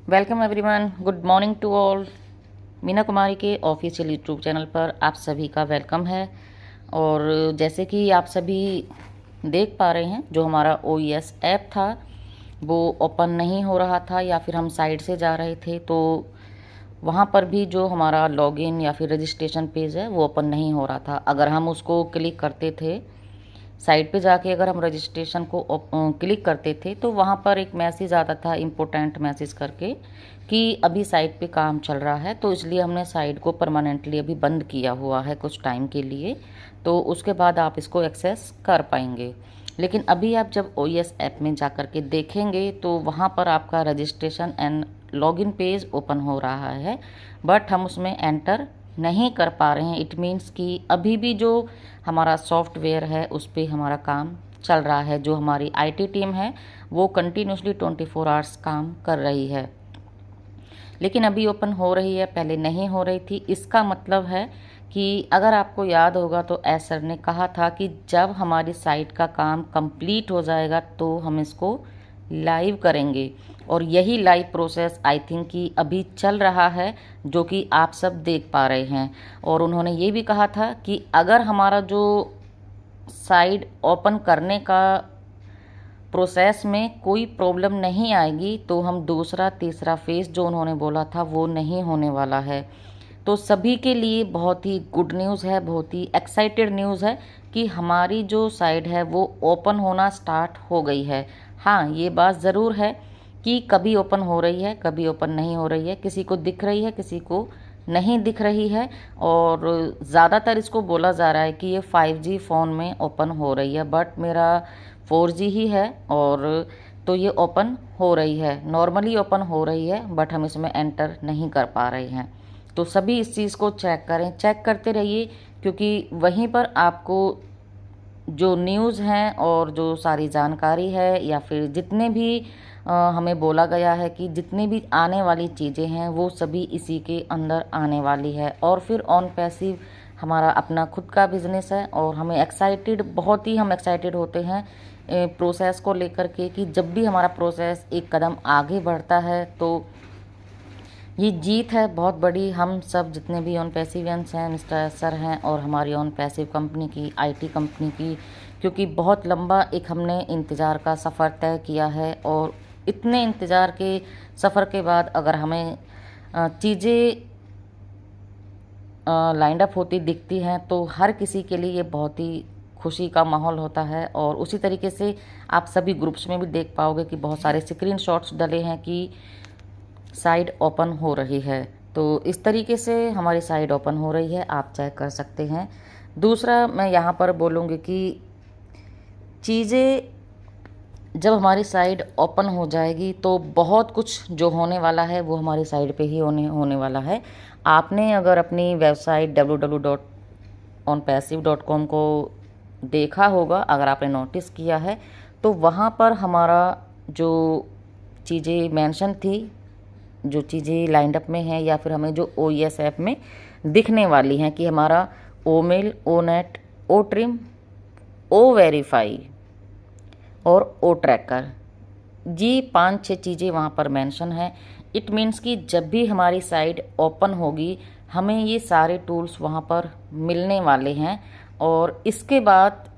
Welcome everyone, good morning to all. Meena Kumari के official YouTube channel पर आप सभी का वेलकम है। और जैसे कि आप सभी देख पा रहे हैं, जो हमारा OES ऐप था वो ओपन नहीं हो रहा था, या फिर हम साइड से जा रहे थे तो वहाँ पर भी जो हमारा लॉगिन या फिर रजिस्ट्रेशन पेज है वो ओपन नहीं हो रहा था। अगर हम उसको क्लिक करते थे, साइट पे जाके अगर हम रजिस्ट्रेशन को क्लिक करते थे तो वहाँ पर एक मैसेज आता था, इम्पोर्टेंट मैसेज करके, कि अभी साइट पे काम चल रहा है। तो इसलिए हमने साइट को परमानेंटली अभी बंद किया हुआ है कुछ टाइम के लिए, तो उसके बाद आप इसको एक्सेस कर पाएंगे। लेकिन अभी आप जब OES ऐप में जा कर के देखेंगे तो वहाँ पर आपका registration and login page open हो रहा है, बट हम उसमें एंटर नहीं कर पा रहे हैं। इट मीन्स कि अभी भी जो हमारा सॉफ्टवेयर है उस पर हमारा काम चल रहा है। जो हमारी IT टीम है वो कंटिन्यूसली 24 आवर्स काम कर रही है, लेकिन अभी ओपन हो रही है, पहले नहीं हो रही थी। इसका मतलब है कि अगर आपको याद होगा तो एस सर ने कहा था कि जब हमारी साइट का काम कंप्लीट हो जाएगा तो हम इसको लाइव करेंगे, और यही लाइव प्रोसेस आई थिंक कि अभी चल रहा है, जो कि आप सब देख पा रहे हैं। और उन्होंने ये भी कहा था कि अगर हमारा जो साइट ओपन करने का प्रोसेस में कोई प्रॉब्लम नहीं आएगी तो हम दूसरा तीसरा फेज़ जो उन्होंने बोला था वो नहीं होने वाला है। तो सभी के लिए बहुत ही गुड न्यूज़ है, बहुत ही एक्साइटेड न्यूज़ है कि हमारी जो साइट है वो ओपन होना स्टार्ट हो गई है। हाँ, ये बात ज़रूर है कि कभी ओपन हो रही है, कभी ओपन नहीं हो रही है, किसी को दिख रही है, किसी को नहीं दिख रही है। और ज़्यादातर इसको बोला जा रहा है कि ये 5G फ़ोन में ओपन हो रही है, बट मेरा 4G ही है, और तो ये ओपन हो रही है, नॉर्मली ओपन हो रही है, बट हम इसमें एंटर नहीं कर पा रहे हैं। तो सभी इस चीज़ को चेक करें, चेक करते रहिए, क्योंकि वहीं पर आपको जो न्यूज़ हैं और जो सारी जानकारी है, या फिर जितने भी हमें बोला गया है कि जितनी भी आने वाली चीज़ें हैं वो सभी इसी के अंदर आने वाली है। और फिर ऑन पैसिव हमारा अपना खुद का बिजनेस है, और हमें एक्साइटेड, बहुत ही हम एक्साइटेड होते हैं प्रोसेस को लेकर के, कि जब भी हमारा प्रोसेस एक कदम आगे बढ़ता है तो ये जीत है बहुत बड़ी। हम सब जितने भी ऑन पैसिवियंस हैं, मिस्टर सर हैं, और हमारी ऑन पैसिव कंपनी की, IT कंपनी की, क्योंकि बहुत लंबा एक हमने इंतज़ार का सफ़र तय किया है। और इतने इंतज़ार के सफ़र के बाद अगर हमें चीज़ें लाइंड अप होती दिखती हैं तो हर किसी के लिए ये बहुत ही खुशी का माहौल होता है। और उसी तरीके से आप सभी ग्रुप्स में भी देख पाओगे कि बहुत सारे स्क्रीनशॉट्स डले हैं कि साइट ओपन हो रही है। तो इस तरीके से हमारी साइट ओपन हो रही है, आप चेक कर सकते हैं। दूसरा मैं यहाँ पर बोलूँगी कि चीज़ें जब हमारी साइट ओपन हो जाएगी तो बहुत कुछ जो होने वाला है वो हमारी साइट पे ही होने वाला है। आपने अगर अपनी वेबसाइट www.onpassive.com को देखा होगा, अगर आपने नोटिस किया है, तो वहाँ पर हमारा जो चीज़ें मेंशन थी, जो चीज़ें लाइंड अप में हैं, या फिर हमें जो OES ऐप में दिखने वाली हैं, कि हमारा OMail, ONET, OTRIM, OVerify और OTracker, जी 5-6 चीज़ें वहाँ पर मेंशन है। इट मीन्स कि जब भी हमारी साइट ओपन होगी हमें ये सारे टूल्स वहाँ पर मिलने वाले हैं। और इसके बाद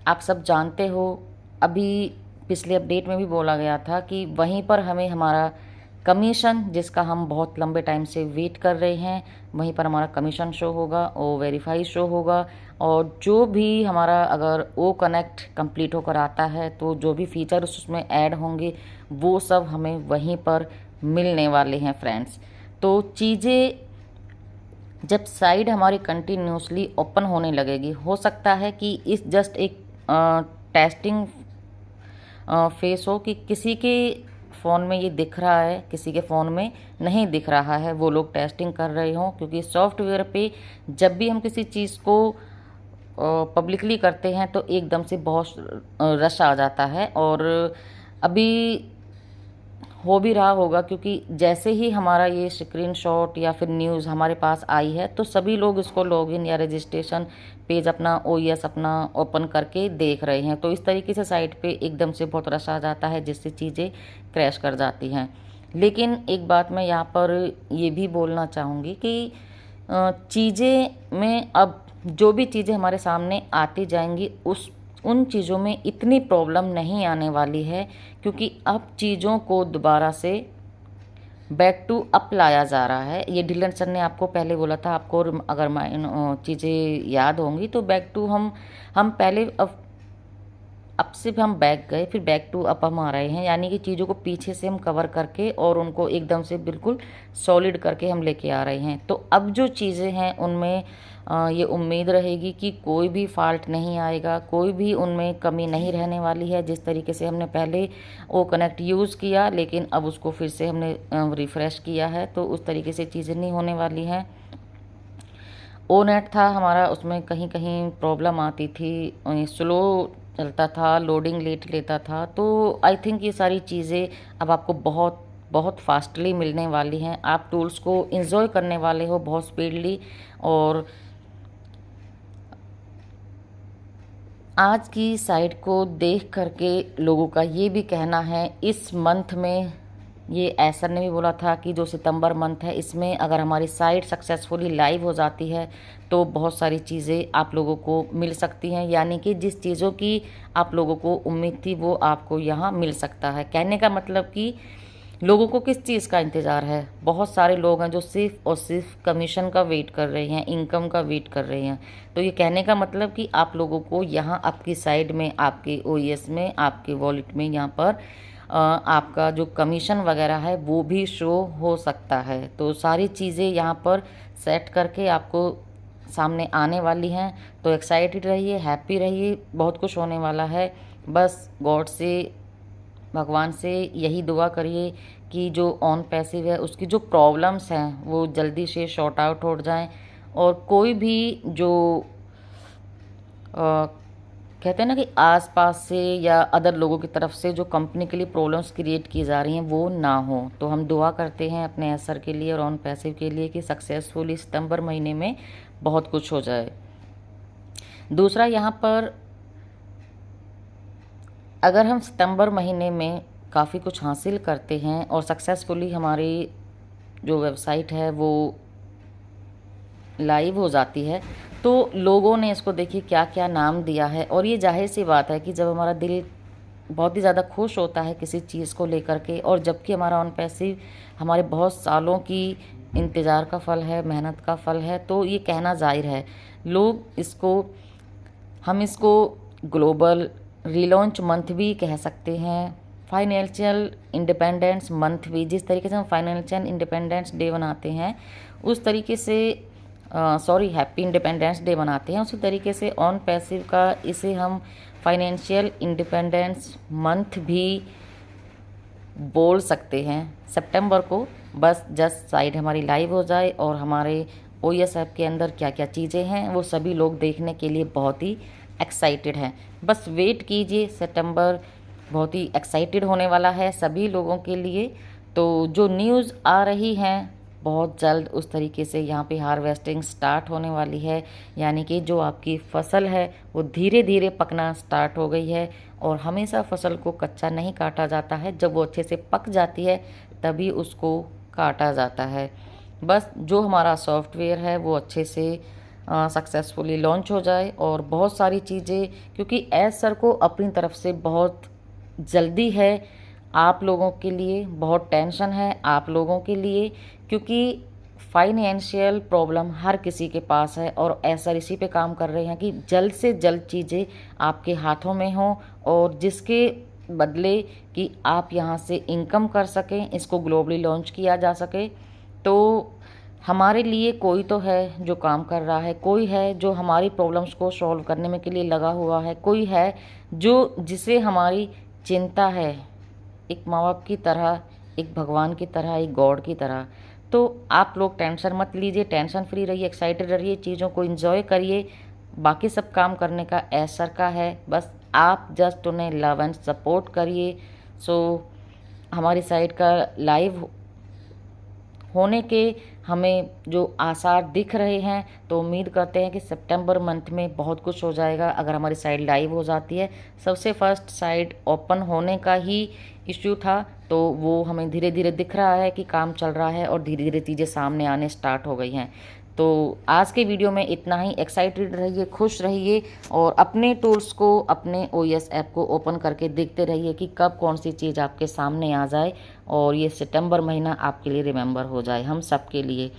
आप सब जानते हो, अभी पिछले अपडेट में भी बोला गया था कि वहीं पर हमें हमारा कमीशन, जिसका हम बहुत लंबे टाइम से वेट कर रहे हैं, वहीं पर हमारा कमीशन शो होगा, OVerify शो होगा। और जो भी हमारा अगर OConnect कंप्लीट होकर आता है तो जो भी फीचर्स उसमें ऐड होंगे वो सब हमें वहीं पर मिलने वाले हैं फ्रेंड्स। तो चीज़ें जब साइट हमारी कंटिन्यूसली ओपन होने लगेगी, हो सकता है कि इस जस्ट एक टेस्टिंग फेस हो, कि किसी के फ़ोन में ये दिख रहा है, किसी के फ़ोन में नहीं दिख रहा है, वो लोग टेस्टिंग कर रहे हों। क्योंकि सॉफ्टवेयर पे जब भी हम किसी चीज़ को पब्लिकली करते हैं तो एकदम से बहुत रश आ जाता है। और अभी हो भी रहा होगा, क्योंकि जैसे ही हमारा ये स्क्रीनशॉट या फिर न्यूज़ हमारे पास आई है तो सभी लोग इसको लॉगिन या रजिस्ट्रेशन पेज अपना OES अपना ओपन करके देख रहे हैं। तो इस तरीके से साइट पे एकदम से बहुत रश आ जाता है, जिससे चीज़ें क्रैश कर जाती हैं। लेकिन एक बात मैं यहाँ पर ये भी बोलना चाहूँगी कि चीज़ें में अब जो भी चीज़ें हमारे सामने आती जाएंगी उन चीज़ों में इतनी प्रॉब्लम नहीं आने वाली है, क्योंकि अब चीज़ों को दोबारा से बैक टू अप लाया जा रहा है। ये डिलन सर ने आपको पहले बोला था, आपको अगर चीज़ें याद होंगी तो बैक टू हम पहले अब से हम बैक गए, फिर बैक टू अप हम आ रहे हैं, यानी कि चीज़ों को पीछे से हम कवर करके और उनको एकदम से बिल्कुल सॉलिड करके हम लेके आ रहे हैं। तो अब जो चीज़ें हैं उनमें ये उम्मीद रहेगी कि कोई भी फॉल्ट नहीं आएगा, कोई भी उनमें कमी नहीं रहने वाली है। जिस तरीके से हमने पहले वो कनेक्ट यूज़ किया, लेकिन अब उसको फिर से हमने रिफ़्रेश किया है, तो उस तरीके से चीज़ें नहीं होने वाली हैं। ओ नेट था हमारा, उसमें कहीं कहीं प्रॉब्लम आती थी, स्लो चलता था, लोडिंग लेट लेता था। तो आई थिंक ये सारी चीज़ें अब आपको बहुत बहुत फास्टली मिलने वाली हैं। आप टूल्स को इंजॉय करने वाले हो बहुत स्पीडली। और आज की साइट को देख करके लोगों का ये भी कहना है, इस मंथ में ये एसर ने भी बोला था कि जो सितंबर मंथ है, इसमें अगर हमारी साइट सक्सेसफुली लाइव हो जाती है तो बहुत सारी चीज़ें आप लोगों को मिल सकती हैं, यानी कि जिस चीज़ों की आप लोगों को उम्मीद थी वो आपको यहाँ मिल सकता है। कहने का मतलब कि लोगों को किस चीज़ का इंतज़ार है। बहुत सारे लोग हैं जो सिर्फ और सिर्फ कमीशन का वेट कर रहे हैं, इनकम का वेट कर रहे हैं। तो ये कहने का मतलब कि आप लोगों को यहाँ आपकी साइड में, आपके ओएस में, आपके वॉलेट में यहाँ पर आपका जो कमीशन वगैरह है वो भी शो हो सकता है। तो सारी चीज़ें यहाँ पर सेट करके आपको सामने आने वाली हैं। तो एक्साइटेड रहिए, हैप्पी रहिए, बहुत कुछ होने वाला है। बस गॉड से, भगवान से यही दुआ करिए कि जो ऑन पैसिव है उसकी जो प्रॉब्लम्स हैं वो जल्दी से शॉर्ट आउट हो जाएं, और कोई भी जो कहते हैं ना कि आसपास से या अदर लोगों की तरफ से जो कंपनी के लिए प्रॉब्लम्स क्रिएट की जा रही हैं वो ना हो। तो हम दुआ करते हैं अपने एसर के लिए और ऑन पैसिव के लिए कि सक्सेसफुली सितंबर महीने में बहुत कुछ हो जाए। दूसरा, यहाँ पर अगर हम सितंबर महीने में काफ़ी कुछ हासिल करते हैं और सक्सेसफुली हमारी जो वेबसाइट है वो लाइव हो जाती है, तो लोगों ने इसको देखिए क्या क्या नाम दिया है। और ये जाहिर सी बात है कि जब हमारा दिल बहुत ही ज़्यादा खुश होता है किसी चीज़ को लेकर के, और जबकि हमारा ऑन पैसिव हमारे बहुत सालों की इंतज़ार का फल है, मेहनत का फल है, तो ये कहना जाहिर है। हम इसको ग्लोबल रीलॉन्च मंथ भी कह सकते हैं, फाइनेंशियल इंडिपेंडेंस मंथ भी। जिस तरीके से हम फाइनेंशियल इंडिपेंडेंस डे बनाते हैं उस तरीके से हैप्पी इंडिपेंडेंस डे बनाते हैं, उसी तरीके से ऑन पैसिव का इसे हम फाइनेंशियल इंडिपेंडेंस मंथ भी बोल सकते हैं सितंबर को। बस जस्ट साइट हमारी लाइव हो जाए और हमारे ओएस ऐप के अंदर क्या क्या चीज़ें हैं वो सभी लोग देखने के लिए बहुत ही एक्साइटेड हैं। बस वेट कीजिए, सितंबर बहुत ही एक्साइटेड होने वाला है सभी लोगों के लिए। तो जो न्यूज़ आ रही हैं बहुत जल्द उस तरीके से यहाँ पे हार्वेस्टिंग स्टार्ट होने वाली है, यानी कि जो आपकी फसल है वो धीरे धीरे पकना स्टार्ट हो गई है। और हमेशा फसल को कच्चा नहीं काटा जाता है, जब वो अच्छे से पक जाती है तभी उसको काटा जाता है। बस जो हमारा सॉफ्टवेयर है वो अच्छे से सक्सेसफुली लॉन्च हो जाए और बहुत सारी चीज़ें, क्योंकि एस सर को अपनी तरफ से बहुत जल्दी है आप लोगों के लिए, बहुत टेंशन है आप लोगों के लिए, क्योंकि फाइनेंशियल प्रॉब्लम हर किसी के पास है। और एस सर इसी पे काम कर रहे हैं कि जल्द से जल्द चीज़ें आपके हाथों में हों, और जिसके बदले कि आप यहाँ से इनकम कर सकें, इसको ग्लोबली लॉन्च किया जा सके। तो हमारे लिए कोई तो है जो काम कर रहा है, कोई है जो हमारी प्रॉब्लम्स को सॉल्व करने में के लिए लगा हुआ है, कोई है जिसे हमारी चिंता है, एक माँ बाप की तरह, एक भगवान की तरह, एक गॉड की तरह। तो आप लोग टेंशन मत लीजिए, टेंशन फ्री रहिए, एक्साइटेड रहिए, चीज़ों को एंजॉय करिए। बाकी सब काम करने का एसर का है, बस आप जस्ट उन्हें लव एंड सपोर्ट करिए। सो हमारी साइट का लाइव होने के हमें जो आसार दिख रहे हैं। तो उम्मीद करते हैं कि सितंबर मंथ में बहुत कुछ हो जाएगा। अगर हमारी साइट लाइव हो जाती है, सबसे फर्स्ट साइट ओपन होने का ही इश्यू था, तो वो हमें धीरे धीरे दिख रहा है कि काम चल रहा है और धीरे धीरे चीज़ें सामने आने स्टार्ट हो गई हैं। तो आज के वीडियो में इतना ही। एक्साइटेड रहिए, खुश रहिए और अपने टूल्स को, अपने OS ऐप को ओपन करके देखते रहिए कि कब कौन सी चीज़ आपके सामने आ जाए और ये सितंबर महीना आपके लिए रिमेंबर हो जाए, हम सब के लिए।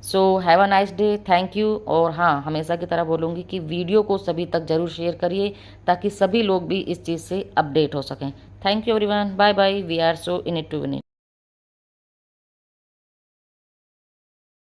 So have a nice day, thank you. और हाँ, हमेशा की तरह बोलूँगी कि वीडियो को सभी तक ज़रूर शेयर करिए ताकि सभी लोग भी इस चीज़ से अपडेट हो सकें। Thank you everyone, bye bye, we are so in it to win it.